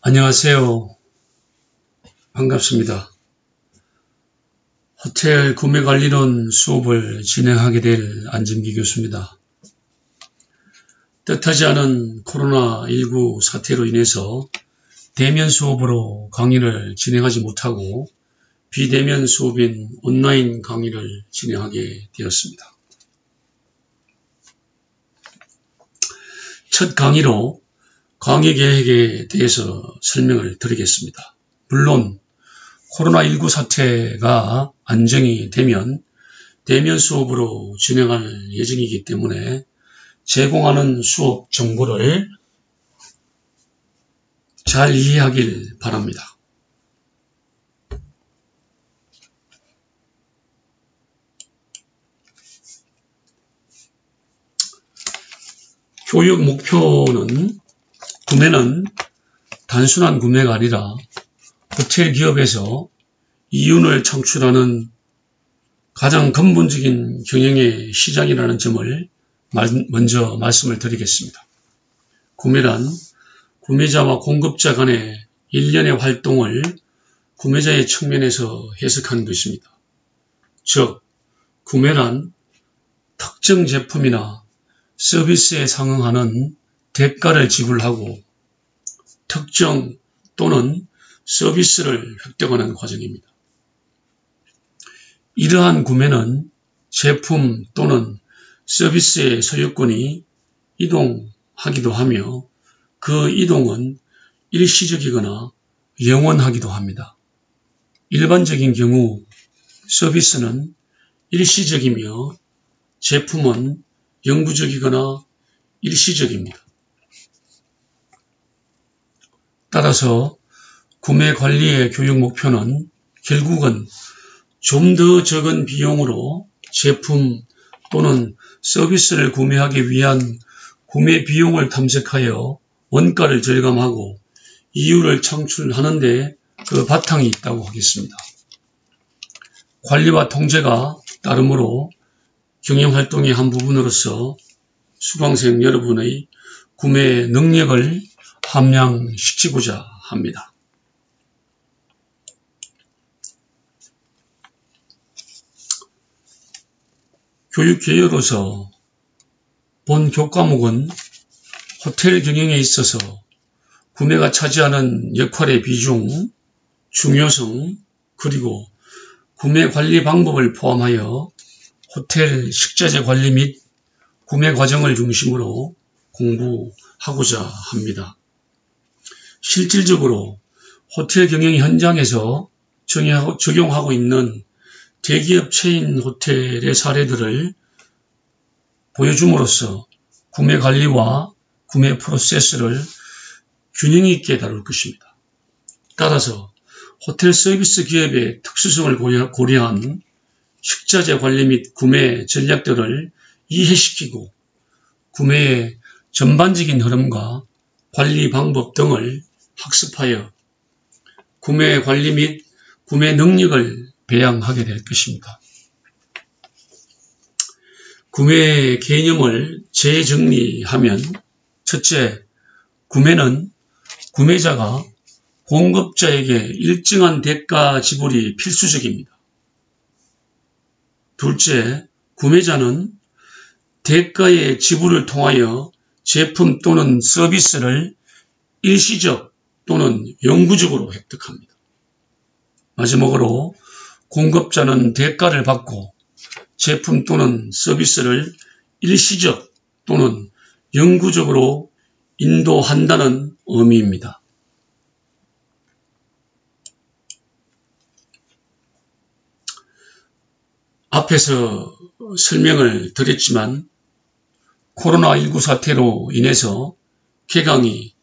안녕하세요. 반갑습니다. 호텔 구매관리론 수업을 진행하게 될 안진기 교수입니다. 뜻하지 않은 코로나19 사태로 인해서 대면 수업으로 강의를 진행하지 못하고 비대면 수업인 온라인 강의를 진행하게 되었습니다. 첫 강의로 강의 계획에 대해서 설명을 드리겠습니다. 물론 코로나19 사태가 안정이 되면 대면 수업으로 진행할 예정이기 때문에 제공하는 수업 정보를 잘 이해하길 바랍니다. 교육 목표는 구매는 단순한 구매가 아니라 호텔 기업에서 이윤을 창출하는 가장 근본적인 경영의 시작이라는 점을 먼저 말씀을 드리겠습니다. 구매란 구매자와 공급자 간의 일련의 활동을 구매자의 측면에서 해석하는 것입니다. 즉, 구매란 특정 제품이나 서비스에 상응하는 대가를 지불하고 특정 또는 서비스를 획득하는 과정입니다. 이러한 구매는 제품 또는 서비스의 소유권이 이동하기도 하며 그 이동은 일시적이거나 영원하기도 합니다. 일반적인 경우 서비스는 일시적이며 제품은 영구적이거나 일시적입니다. 따라서 구매 관리의 교육 목표는 결국은 좀 더 적은 비용으로 제품 또는 서비스를 구매하기 위한 구매 비용을 탐색하여 원가를 절감하고 이윤을 창출하는 데 그 바탕이 있다고 하겠습니다. 관리와 통제가 따르므로 경영활동의 한 부분으로서 수강생 여러분의 구매 능력을 함양시키고자 합니다. 교육 개요로서 본 교과목은 호텔 경영에 있어서 구매가 차지하는 역할의 비중, 중요성, 그리고 구매 관리 방법을 포함하여 호텔 식자재 관리 및 구매 과정을 중심으로 공부하고자 합니다. 실질적으로 호텔 경영 현장에서 적용하고 있는 대기업 체인 호텔의 사례들을 보여줌으로써 구매 관리와 구매 프로세스를 균형 있게 다룰 것입니다. 따라서 호텔 서비스 기업의 특수성을 고려한 식자재 관리 및 구매 전략들을 이해시키고 구매의 전반적인 흐름과 관리 방법 등을 학습하여 구매 관리 및 구매 능력을 배양하게 될 것입니다. 구매 개념을 재정리하면 첫째, 구매는 구매자가 공급자에게 일정한 대가 지불이 필수적입니다. 둘째, 구매자는 대가의 지불을 통하여 제품 또는 서비스를 일시적 또는 영구적으로 획득합니다. 마지막으로 공급자는 대가를 받고 제품 또는 서비스를 일시적 또는 영구적으로 인도한다는 의미입니다. 앞에서 설명을 드렸지만 코로나19 사태로 인해서 개강이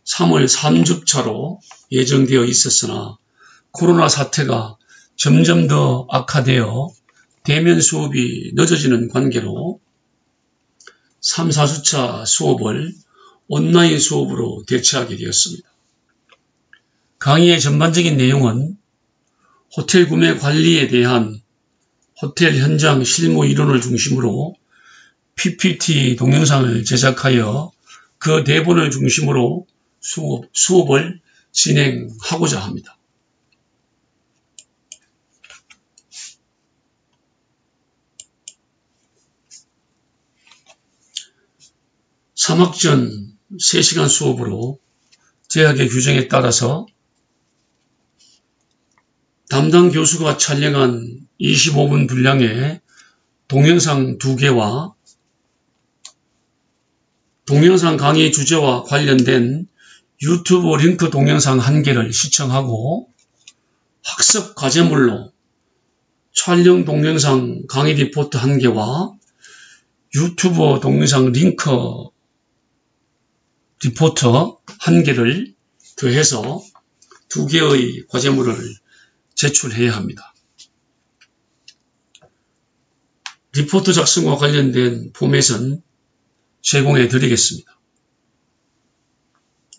3월 3주차로 예정되어 있었으나 코로나 사태가 점점 더 악화되어 대면 수업이 늦어지는 관계로 3, 4주차 수업을 온라인 수업으로 대체하게 되었습니다. 강의의 전반적인 내용은 호텔 구매 관리에 대한 호텔 현장 실무 이론을 중심으로 PPT 동영상을 제작하여 그 대본을 중심으로 수업을 진행하고자 합니다. (3학전) 3시간 수업으로 대학의 규정에 따라서 담당 교수가 촬영한 25분 분량의 동영상 2개와 동영상 강의 주제와 관련된 유튜브 링크 동영상 1개를 시청하고 학습 과제물로 촬영 동영상 강의 리포트 1개와 유튜브 동영상 링크 리포트 1개를 더해서 2개의 과제물을 제출해야 합니다. 리포트 작성과 관련된 포맷은 제공해 드리겠습니다.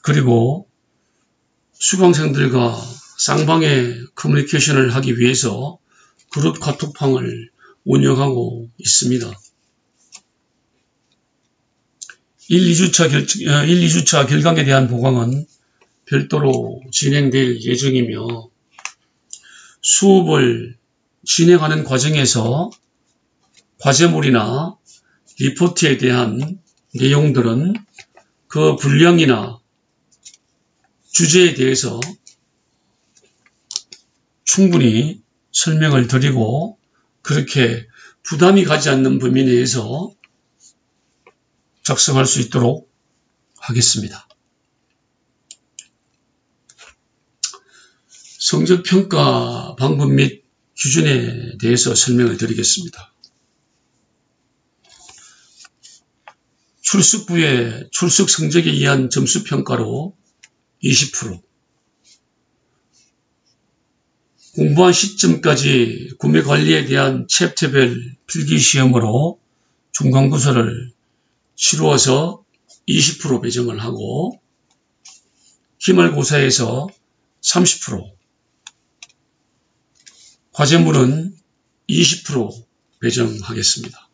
그리고 수강생들과 쌍방의 커뮤니케이션을 하기 위해서 그룹 카톡방을 운영하고 있습니다. 1, 2주차 결강에 대한 보강은 별도로 진행될 예정이며 수업을 진행하는 과정에서 과제물이나 리포트에 대한 내용들은 그 분량이나 주제에 대해서 충분히 설명을 드리고 그렇게 부담이 가지 않는 범위 내에서 작성할 수 있도록 하겠습니다. 성적평가 방법 및 기준에 대해서 설명을 드리겠습니다. 출석부의 출석 성적에 의한 점수평가로 20%, 공부한 시점까지 구매관리에 대한 챕터별 필기시험으로 중간고사를 치루어서 20% 배정을 하고 기말고사에서 30%, 과제물은 20% 배정하겠습니다.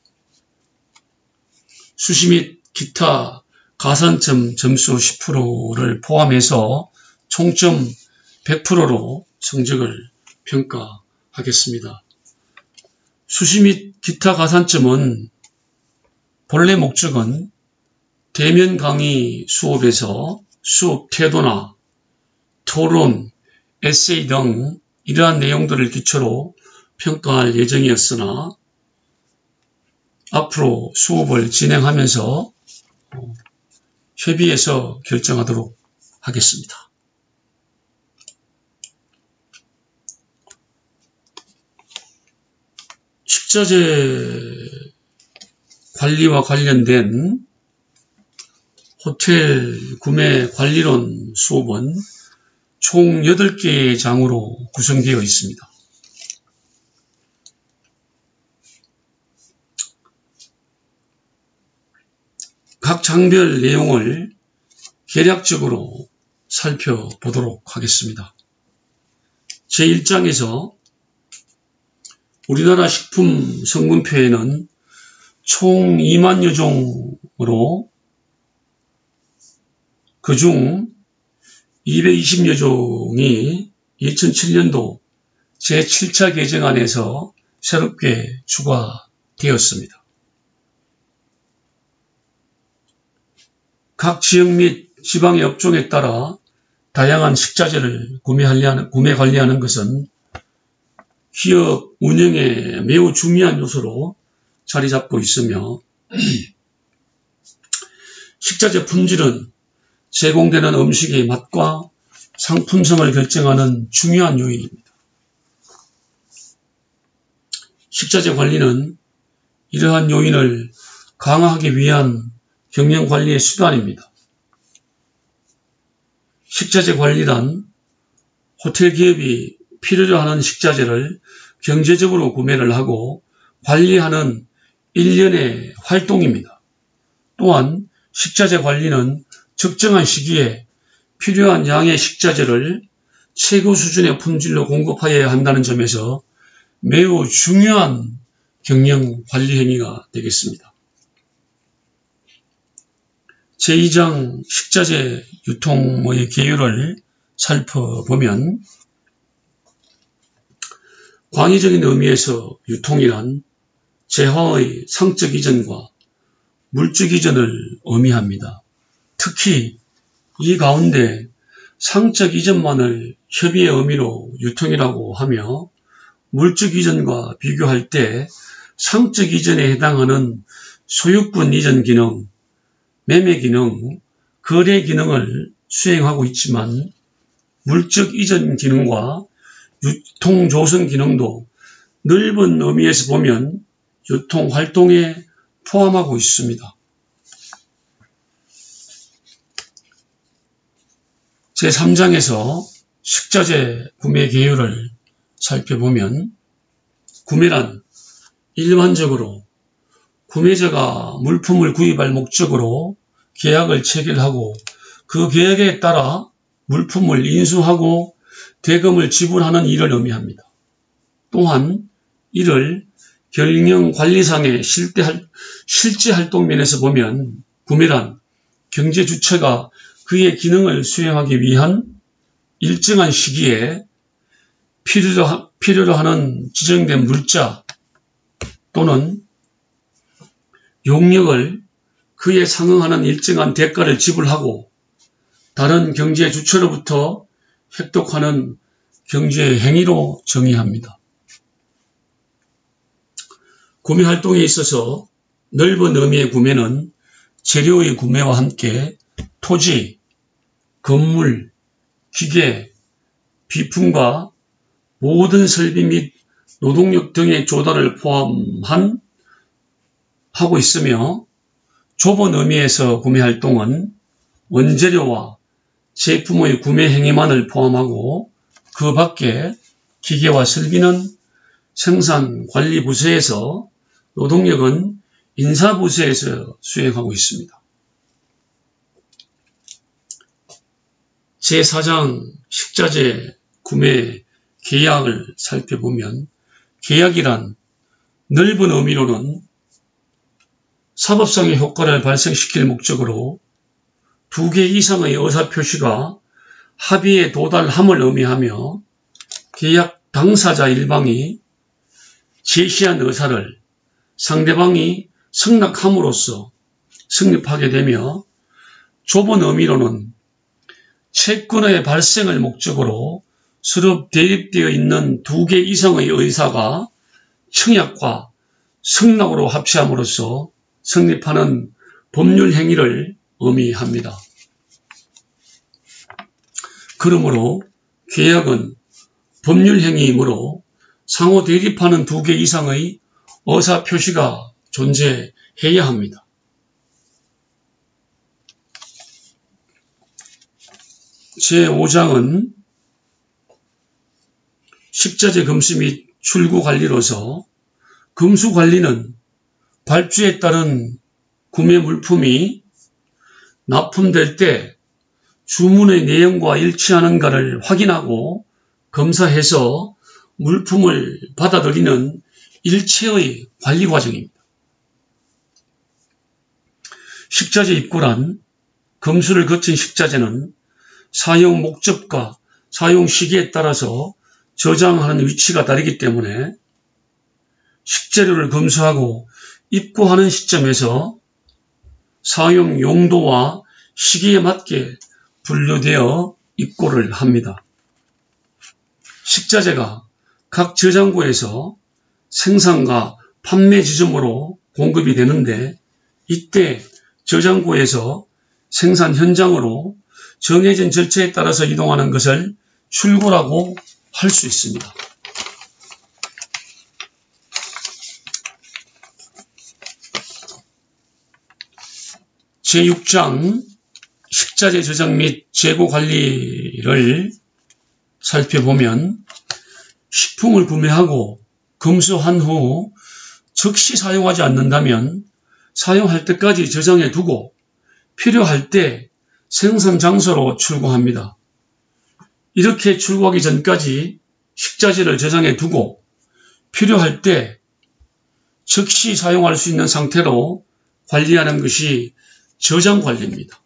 수시 및 기타 가산점 점수 10%를 포함해서 총점 100%로 성적을 평가하겠습니다. 수시 및 기타 가산점은 본래 목적은 대면 강의 수업에서 수업 태도나 토론, 에세이 등 이러한 내용들을 기초로 평가할 예정이었으나 앞으로 수업을 진행하면서 협의해서 결정하도록 하겠습니다. 식자재 관리와 관련된 호텔 구매 관리론 수업은 총 8개의 장으로 구성되어 있습니다. 각 장별 내용을 개략적으로 살펴보도록 하겠습니다. 제1장에서 우리나라 식품 성분표에는 총 2만여 종으로 그중 220여 종이 2007년도 제7차 개정안에서 새롭게 추가되었습니다. 각 지역 및 지방의 업종에 따라 다양한 식자재를 구매 관리하는 것은 기업 운영에 매우 중요한 요소로 자리 잡고 있으며 식자재 품질은 제공되는 음식의 맛과 상품성을 결정하는 중요한 요인입니다. 식자재 관리는 이러한 요인을 강화하기 위한 경영관리의 수단입니다. 식자재 관리란 호텔 기업이 필요로 하는 식자재를 경제적으로 구매를 하고 관리하는 일련의 활동입니다. 또한 식자재 관리는 적정한 시기에 필요한 양의 식자재를 최고 수준의 품질로 공급하여야 한다는 점에서 매우 중요한 경영관리 행위가 되겠습니다. 제2장 식자재 유통의 계율을 살펴보면 광의적인 의미에서 유통이란 재화의 상적 이전과 물적 이전을 의미합니다. 특히 이 가운데 상적 이전만을 협의의 의미로 유통이라고 하며 물적 이전과 비교할 때 상적 이전에 해당하는 소유권 이전 기능, 매매 기능, 거래 기능을 수행하고 있지만 물적 이전 기능과 유통 조성 기능도 넓은 의미에서 보면 유통 활동에 포함하고 있습니다. 제3장에서 식자재 구매 계율을 살펴보면 구매란 일반적으로 구매자가 물품을 구입할 목적으로 계약을 체결하고 그 계약에 따라 물품을 인수하고 대금을 지불하는 일을 의미합니다. 또한 이를 경영 관리상의 실제 활동 면에서 보면 구매란 경제 주체가 그의 기능을 수행하기 위한 일정한 시기에 필요로 하는 지정된 물자 또는 용역을 그에 상응하는 일정한 대가를 지불하고 다른 경제 주체로부터 획득하는 경제 행위로 정의합니다. 구매 활동에 있어서 넓은 의미의 구매는 재료의 구매와 함께 토지, 건물, 기계, 비품과 모든 설비 및 노동력 등의 조달을 포함한 하고 있으며 좁은 의미에서 구매 활동은 원재료와 제품의 구매 행위만을 포함하고 그 밖에 기계와 설비는 생산 관리 부서에서 노동력은 인사 부서에서 수행하고 있습니다. 제4장 식자재 구매 계약을 살펴보면 계약이란 넓은 의미로는 사법상의 효과를 발생시킬 목적으로 2개 이상의 의사표시가 합의에 도달함을 의미하며 계약 당사자 일방이 제시한 의사를 상대방이 승낙함으로써 성립하게 되며 좁은 의미로는 채권의 발생을 목적으로 서로 대립되어 있는 2개 이상의 의사가 청약과 승낙으로 합치함으로써 성립하는 법률 행위를 의미합니다. 그러므로 계약은 법률 행위이므로 상호 대립하는 2개 이상의 의사표시가 존재해야 합니다. 제5장은 식자재 검수 및 출고 관리로서 검수 관리는 발주에 따른 구매 물품이 납품될 때 주문의 내용과 일치하는가를 확인하고 검사해서 물품을 받아들이는 일체의 관리 과정입니다. 식자재 입고란 검수를 거친 식자재는 사용 목적과 사용 시기에 따라서 저장하는 위치가 다르기 때문에 식재료를 검수하고 입고하는 시점에서 사용 용도와 시기에 맞게 분류되어 입고를 합니다. 식자재가 각 저장고에서 생산과 판매 지점으로 공급이 되는데 이때 저장고에서 생산 현장으로 정해진 절차에 따라서 이동하는 것을 출고라고 할 수 있습니다. 제6장 식자재 저장 및 재고 관리를 살펴보면 식품을 구매하고 검수한 후 즉시 사용하지 않는다면 사용할 때까지 저장해 두고 필요할 때 생산 장소로 출고합니다. 이렇게 출고하기 전까지 식자재를 저장해 두고 필요할 때 즉시 사용할 수 있는 상태로 관리하는 것이 저장 관리입니다.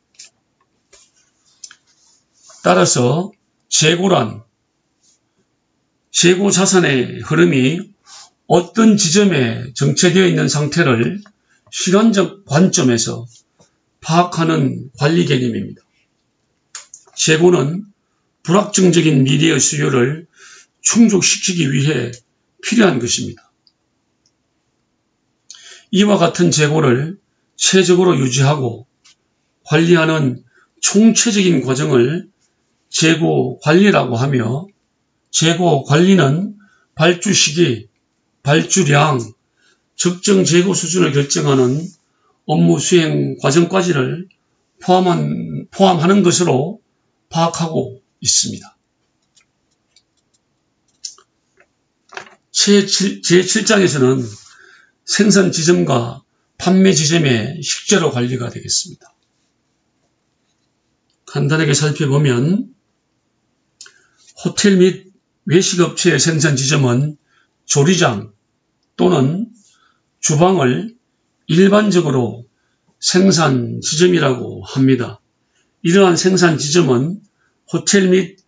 따라서 재고란 재고 자산의 흐름이 어떤 지점에 정체되어 있는 상태를 시간적 관점에서 파악하는 관리 개념입니다. 재고는 불확정적인 미래의 수요를 충족시키기 위해 필요한 것입니다. 이와 같은 재고를 체적으로 유지하고 관리하는 총체적인 과정을 재고 관리라고 하며, 재고 관리는 발주 시기, 발주량, 적정 재고 수준을 결정하는 업무 수행 과정까지를 포함하는 것으로 파악하고 있습니다. 제7장에서는 생산 지점과 판매 지점의 식재료 관리가 되겠습니다. 간단하게 살펴보면 호텔 및 외식업체의 생산 지점은 조리장 또는 주방을 일반적으로 생산 지점이라고 합니다. 이러한 생산 지점은 호텔 및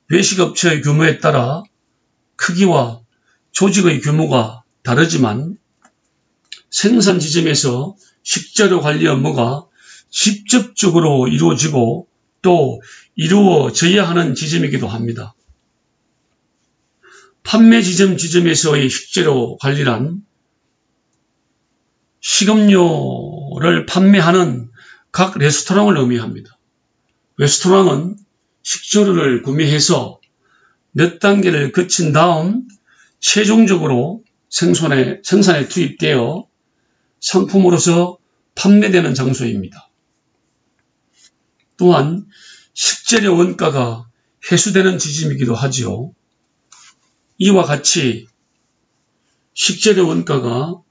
외식업체의 규모에 따라 크기와 조직의 규모가 다르지만 생산 지점에서 식재료 관리 업무가 직접적으로 이루어지고 또 이루어져야 하는 지점이기도 합니다. 판매 지점에서의 식재료 관리란 식음료를 판매하는 각 레스토랑을 의미합니다. 레스토랑은 식재료를 구매해서 몇 단계를 거친 다음 최종적으로 생산에 투입되어 상품으로서 판매되는 장소입니다. 또한 식재료 원가가 회수되는 지점이기도 하지요. 이와 같이 식재료 원가가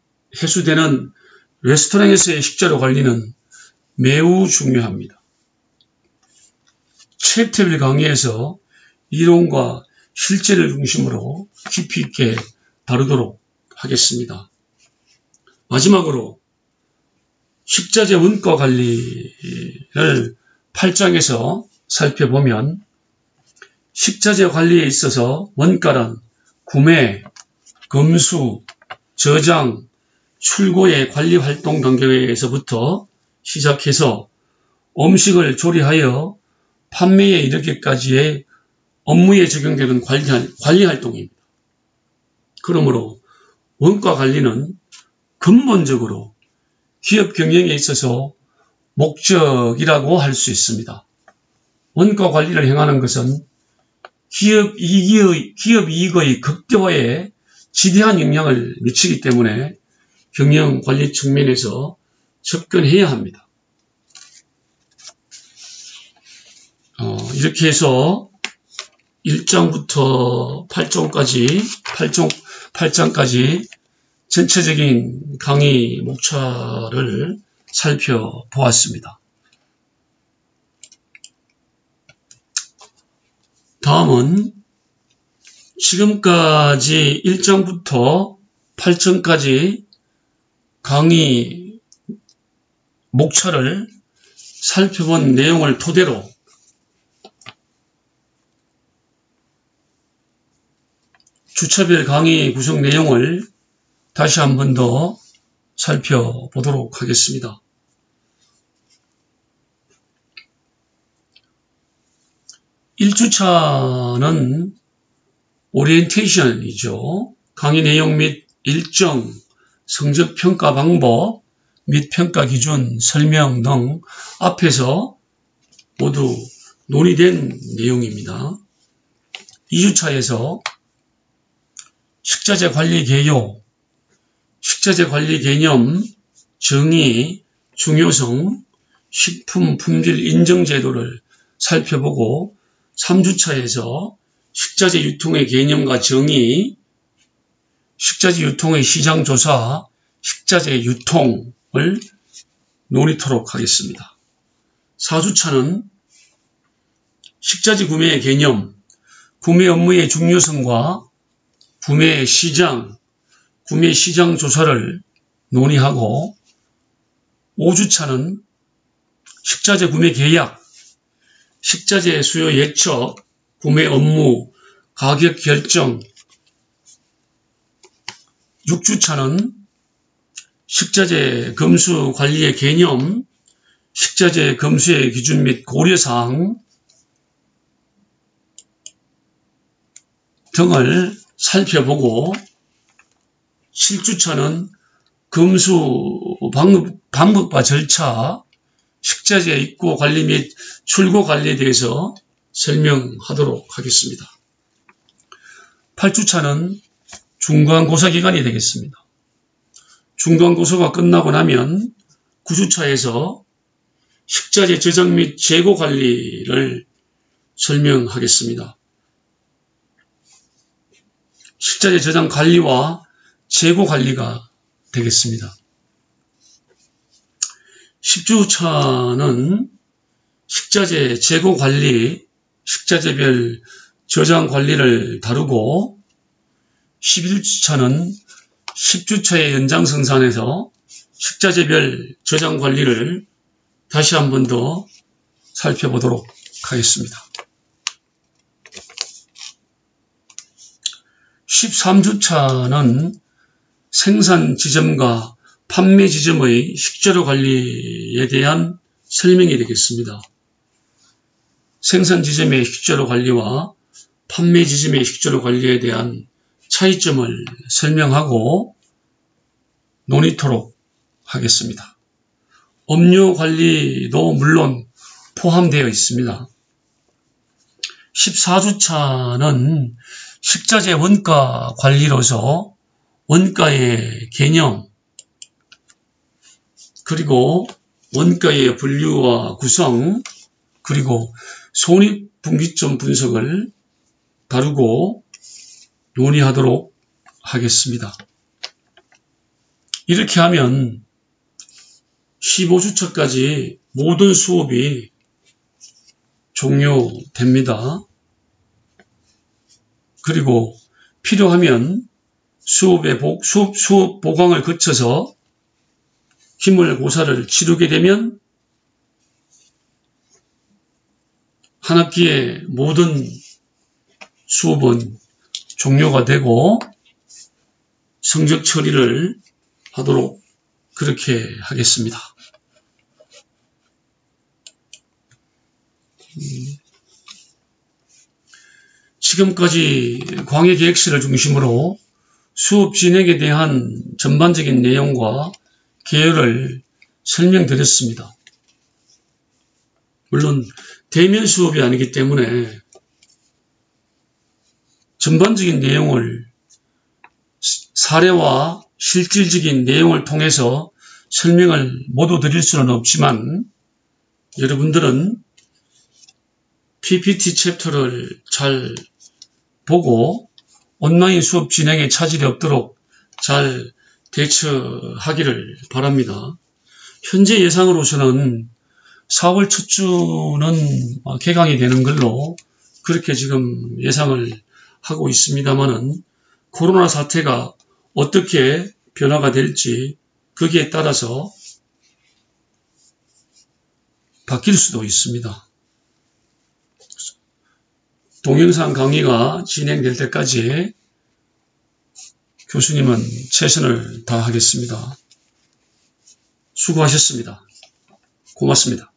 회수되는 레스토랑에서의 식재료 관리는 매우 중요합니다. 챕터1 강의에서 이론과 실제를 중심으로 깊이 있게 다루도록 하겠습니다. 마지막으로 식자재 원가 관리를 8장에서 살펴보면 식자재 관리에 있어서 원가란 구매, 검수, 저장, 출고의 관리 활동 단계에서부터 시작해서 음식을 조리하여 판매에 이르기까지의 업무에 적용되는 관리 활동입니다. 그러므로 원가 관리는 근본적으로 기업 경영에 있어서 목적이라고 할 수 있습니다. 원가 관리를 행하는 것은 기업 이익의 극대화에 지대한 영향을 미치기 때문에 경영 관리 측면에서 접근해야 합니다. 이렇게 해서 1장부터 8장까지 전체적인 강의 목차를 살펴보았습니다. 다음은 지금까지 1장부터 8장까지 강의 목차를 살펴본 내용을 토대로 주차별 강의 구성 내용을 다시 한 번 더 살펴보도록 하겠습니다. 1주차는 오리엔테이션이죠. 강의 내용 및 일정, 성적 평가 방법 및 평가 기준, 설명 등 앞에서 모두 논의된 내용입니다. 2주차에서 식자재 관리 개요, 식자재 관리 개념, 정의, 중요성, 식품 품질 인정 제도를 살펴보고 3주차에서 식자재 유통의 개념과 정의, 식자재 유통의 시장 조사, 식자재 유통을 논의토록 하겠습니다. 4주차는 식자재 구매의 개념, 구매 업무의 중요성과 구매 시장 조사를 논의하고 5주차는 식자재 구매 계약, 식자재 수요 예측, 구매 업무, 가격 결정. 6주차는 식자재 검수 관리의 개념, 식자재 검수의 기준 및 고려사항 등을 살펴보고, 7주차는 검수 방법과 절차, 식자재 입고 관리 및 출고 관리에 대해서 설명하도록 하겠습니다. 8주차는 중간고사 기간이 되겠습니다. 중간고사가 끝나고 나면 9주차에서 식자재 저장 및 재고 관리를 설명하겠습니다. 식자재 저장 관리와 재고 관리가 되겠습니다. 10주차는 식자재 재고 관리, 식자재별 저장 관리를 다루고, 11주차는 10주차의 연장생산에서 식자재별 저장 관리를 다시 한 번 더 살펴보도록 하겠습니다. 13주차는 생산 지점과 판매 지점의 식재료 관리에 대한 설명이 되겠습니다. 생산 지점의 식재료 관리와 판매 지점의 식재료 관리에 대한 차이점을 설명하고 논의토록 하겠습니다. 업무 관리도 물론 포함되어 있습니다. 14주차는 식자재 원가 관리로서 원가의 개념, 그리고 원가의 분류와 구성, 그리고 손익분기점 분석을 다루고 논의하도록 하겠습니다. 이렇게 하면 15주차까지 모든 수업이 종료됩니다. 그리고 필요하면 수업 보강을 거쳐서 기말고사를 치르게 되면 한 학기의 모든 수업은 종료가 되고 성적 처리를 하도록 그렇게 하겠습니다. 지금까지 광해계획서를 중심으로 수업 진행에 대한 전반적인 내용과 계열을 설명드렸습니다. 물론 대면 수업이 아니기 때문에 전반적인 내용을 사례와 실질적인 내용을 통해서 설명을 모두 드릴 수는 없지만 여러분들은 PPT 챕터를 잘 보고 온라인 수업 진행에 차질이 없도록 잘 대처하기를 바랍니다. 현재 예상으로서는 4월 첫 주는 개강이 되는 걸로 그렇게 지금 예상을 하고 있습니다만은 코로나 사태가 어떻게 변화가 될지 거기에 따라서 바뀔 수도 있습니다. 동영상 강의가 진행될 때까지 교수님은 최선을 다하겠습니다. 수고하셨습니다. 고맙습니다.